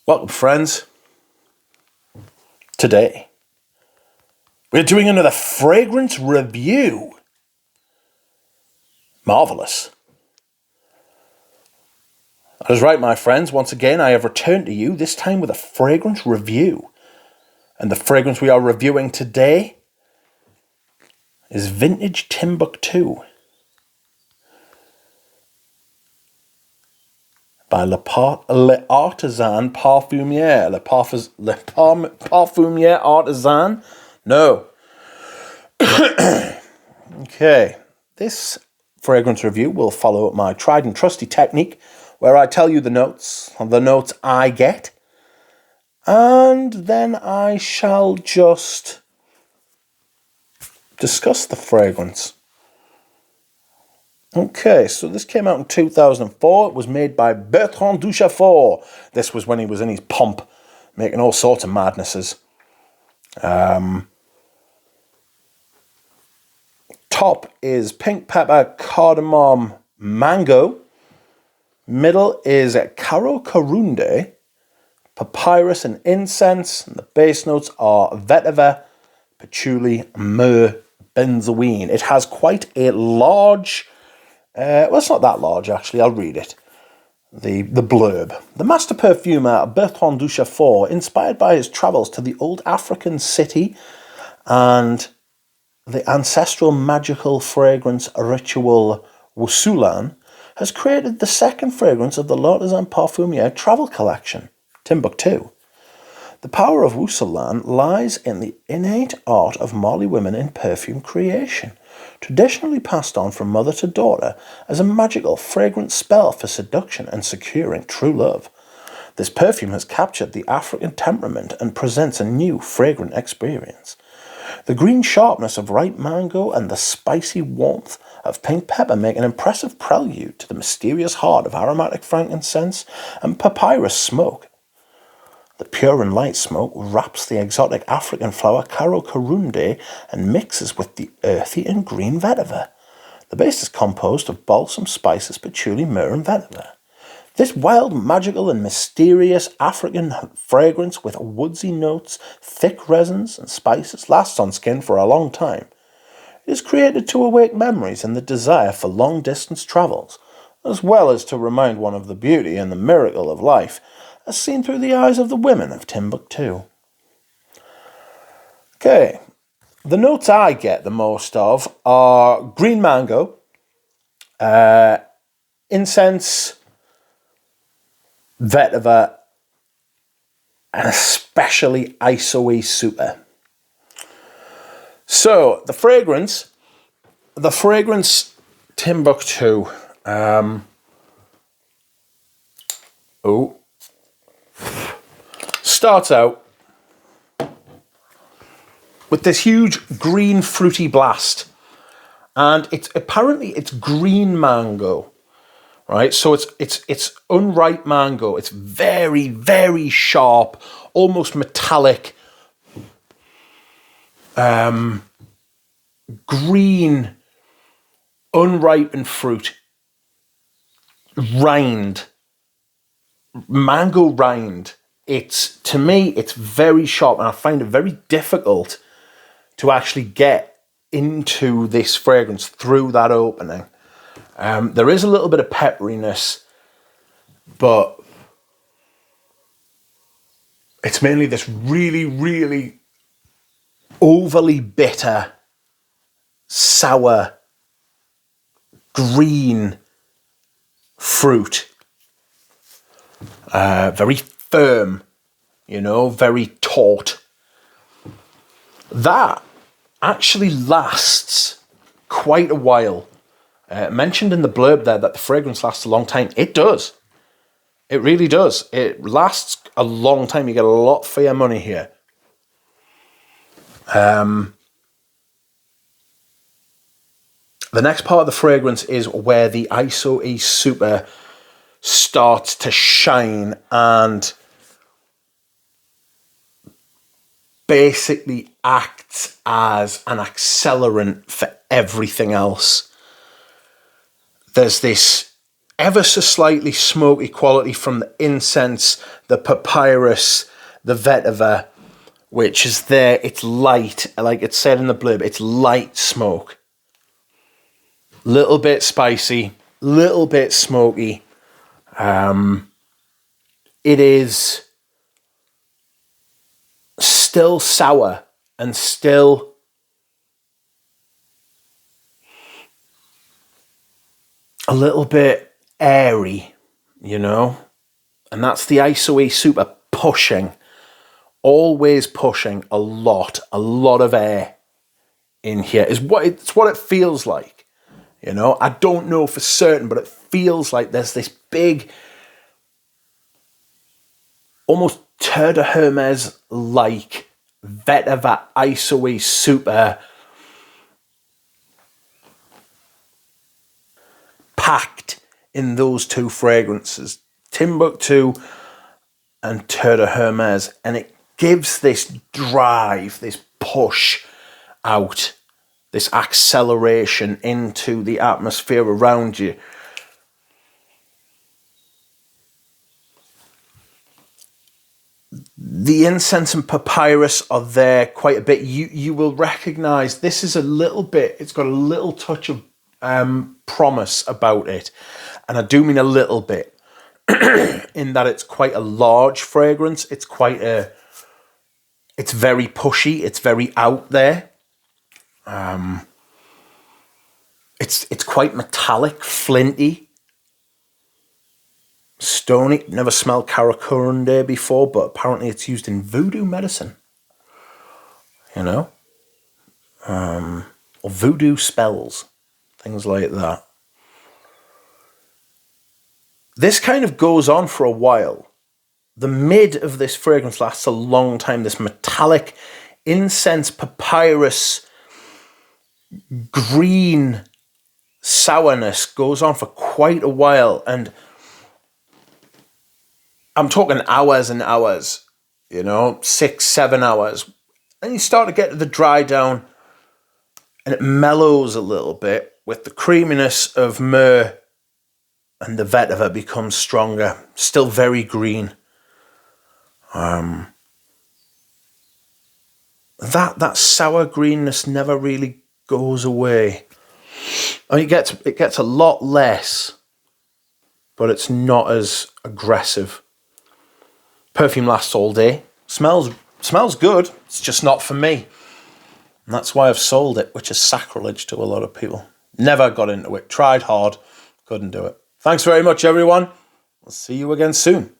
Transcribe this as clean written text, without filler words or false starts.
Welcome, friends. Today, we're doing another fragrance review. Marvellous. That is right, my friends. Once again, I have returned to you, this time with a fragrance review. And the fragrance we are reviewing today is Vintage Timbuktu by L'artisan Parfumuer. Parfumeur Artisan? No. Okay. This fragrance review will follow my tried and trusty technique where I tell you the notes I get, and then I shall just discuss the fragrance. Okay, so this came out in 2004. It was made by Bertrand Duchefort. This was when he was in his pomp, making all sorts of madnesses. Top is pink pepper, cardamom, mango. Middle is caro corunde, papyrus and incense. And the base notes are vetiver, patchouli, myrrh, benzoin. It has quite a large... well, it's not that large, actually. I'll read it. The blurb. The master perfumer Bertrand Duchefort, inspired by his travels to the old African city and the ancestral magical fragrance ritual Wusulan, has created the second fragrance of the L'artisan Parfumuer travel collection, Timbuktu. The power of Wusulan lies in the innate art of Mali women in perfume creation, traditionally passed on from mother to daughter as a magical fragrance spell for seduction and securing true love. This perfume has captured the African temperament and presents a new fragrant experience. The green sharpness of ripe mango and the spicy warmth of pink pepper make an impressive prelude to the mysterious heart of aromatic frankincense and papyrus smoke. The pure and light smoke wraps the exotic African flower caro corunde and mixes with the earthy and green vetiver. The base is composed of balsam, spices, patchouli, myrrh, and vetiver. This wild, magical, and mysterious African fragrance with woodsy notes, thick resins, and spices lasts on skin for a long time. It is created to awake memories and the desire for long-distance travels, as well as to remind one of the beauty and the miracle of life, as seen through the eyes of the women of Timbuktu. Okay, the notes I get the most of are green mango, incense, vetiver, and especially isoe super. So the fragrance Timbuktu. Starts out with this huge green fruity blast, and it's green mango. Right, so it's unripe mango. It's very, very sharp, almost metallic, green, unripened fruit, rind, mango rind. To me, it's very sharp, and I find it very difficult to actually get into this fragrance through that opening. There is a little bit of pepperiness, but it's mainly this really, really overly bitter, sour, green fruit. Very firm, very taut. That actually lasts quite a while. Mentioned in the blurb there that the fragrance lasts a long time. It does. It really does. It lasts a long time. You get a lot for your money here. The next part of the fragrance is where the isoe super starts to shine and basically acts as an accelerant for everything else. There's this ever so slightly smoky quality from the incense, the papyrus, the vetiver, which is there. It's light, like it said in the blurb, it's light smoke. Little bit spicy, little bit smoky. It is still sour and still a little bit airy, you know? And that's the ISOE Super pushing, always pushing a lot of air in here. It's what it feels like, you know? I don't know for certain, but it feels like there's this big, almost Tour de Hermes-like vetiver ISOE Super packed in those two fragrances, Timbuktu and Tour de Hermes, and it gives this drive, this push out, this acceleration into the atmosphere around you. The incense and papyrus are there quite a bit. You will recognize this is a little bit, it's got a little touch of promise about it. And I do mean a little bit in that it's quite a large fragrance. It's very pushy. It's very out there. It's quite metallic, flinty, stony. Never smelled Karakurunde before, but apparently it's used in voodoo medicine, you know, or voodoo spells, things like that. This kind of goes on for a while. The mid of this fragrance lasts a long time. This metallic incense papyrus green sourness goes on for quite a while. And I'm talking hours and hours, you know, 6-7 hours. And you start to get to the dry down and it mellows a little bit with the creaminess of myrrh, and the vetiver becomes stronger. Still very green. That sour greenness never really goes away. I mean, it gets a lot less, but it's not as aggressive. Perfume lasts all day. Smells good. It's just not for me. And that's why I've sold it, which is sacrilege to a lot of people. Never got into it. Tried hard. Couldn't do it. Thanks very much, everyone. I'll see you again soon.